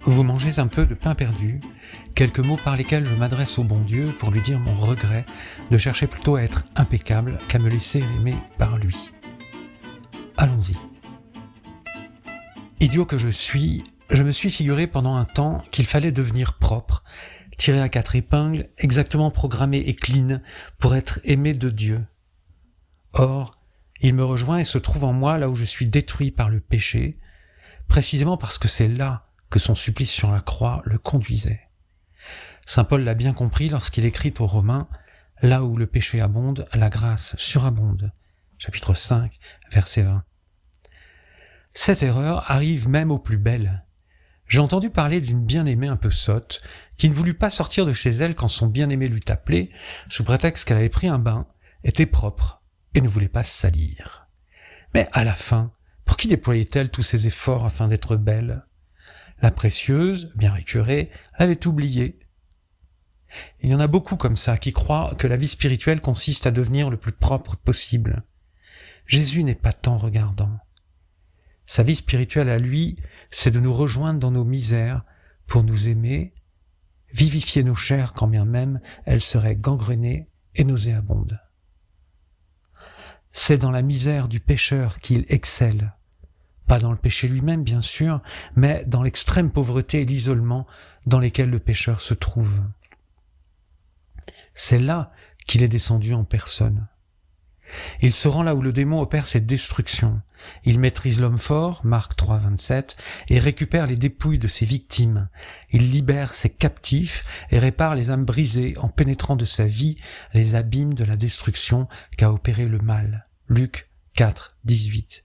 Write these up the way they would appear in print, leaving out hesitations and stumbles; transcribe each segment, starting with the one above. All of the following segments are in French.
vous mangez un peu de pain perdu, quelques mots par lesquels je m'adresse au bon Dieu pour lui dire mon regret de chercher plutôt à être impeccable qu'à me laisser aimer par lui. Allons-y. Idiot que je me suis figuré pendant un temps qu'il fallait devenir propre, tiré à 4 épingles, exactement programmé et clean pour être aimé de Dieu. Or, il me rejoint et se trouve en moi là où je suis détruit par le péché, précisément parce que c'est là que son supplice sur la croix le conduisait. Saint Paul l'a bien compris lorsqu'il écrit aux Romains « Là où le péché abonde, la grâce surabonde » chapitre 5, verset 20. Cette erreur arrive même aux plus belles. J'ai entendu parler d'une bien-aimée un peu sotte, qui ne voulut pas sortir de chez elle quand son bien-aimé l'eut appelée, sous prétexte qu'elle avait pris un bain, était propre, et ne voulait pas se salir. Mais à la fin, pour qui déployait-elle tous ses efforts afin d'être belle ? La précieuse, bien récurée, l'avait oubliée. Il y en a beaucoup comme ça qui croient que la vie spirituelle consiste à devenir le plus propre possible. Jésus n'est pas tant regardant. Sa vie spirituelle à lui, c'est de nous rejoindre dans nos misères pour nous aimer, vivifier nos chairs quand bien même elles seraient gangrenées et nauséabondes. C'est dans la misère du pécheur qu'il excelle, pas dans le péché lui-même bien sûr, mais dans l'extrême pauvreté et l'isolement dans lesquels le pécheur se trouve. C'est là qu'il est descendu en personne. Il se rend là où le démon opère ses destructions. Il maîtrise l'homme fort, Marc 3, 27, et récupère les dépouilles de ses victimes. Il libère ses captifs et répare les âmes brisées en pénétrant de sa vie les abîmes de la destruction qu'a opéré le mal. Luc 4, 18.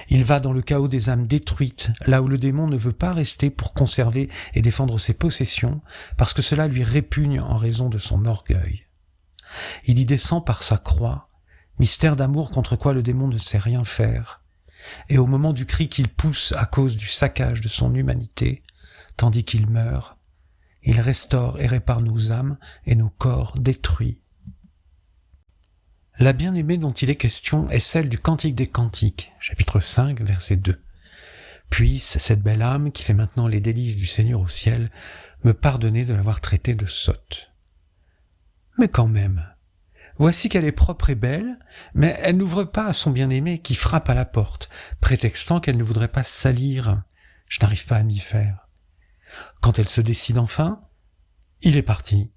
Il va dans le chaos des âmes détruites, là où le démon ne veut pas rester pour conserver et défendre ses possessions, parce que cela lui répugne en raison de son orgueil. Il y descend par sa croix, mystère d'amour contre quoi le démon ne sait rien faire, et au moment du cri qu'il pousse à cause du saccage de son humanité, tandis qu'il meurt, il restaure et répare nos âmes et nos corps détruits. La bien-aimée dont il est question est celle du Cantique des Cantiques, chapitre 5, verset 2. Puisse cette belle âme, qui fait maintenant les délices du Seigneur au ciel, me pardonner de l'avoir traitée de sotte. Mais quand même, voici qu'elle est propre et belle, mais elle n'ouvre pas à son bien-aimé qui frappe à la porte, prétextant qu'elle ne voudrait pas salir. Je n'arrive pas à m'y faire. Quand elle se décide enfin, il est parti.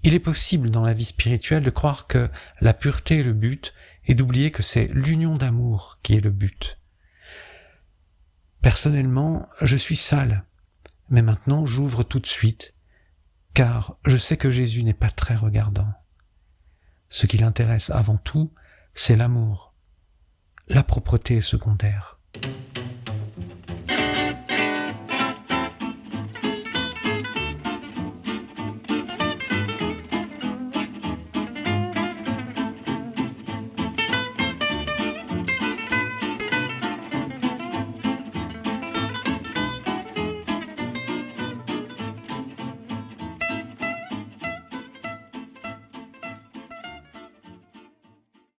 Il est possible dans la vie spirituelle de croire que la pureté est le but et d'oublier que c'est l'union d'amour qui est le but. Personnellement, je suis sale, mais maintenant j'ouvre tout de suite, car je sais que Jésus n'est pas très regardant. Ce qui l'intéresse avant tout, c'est l'amour. La propreté est secondaire.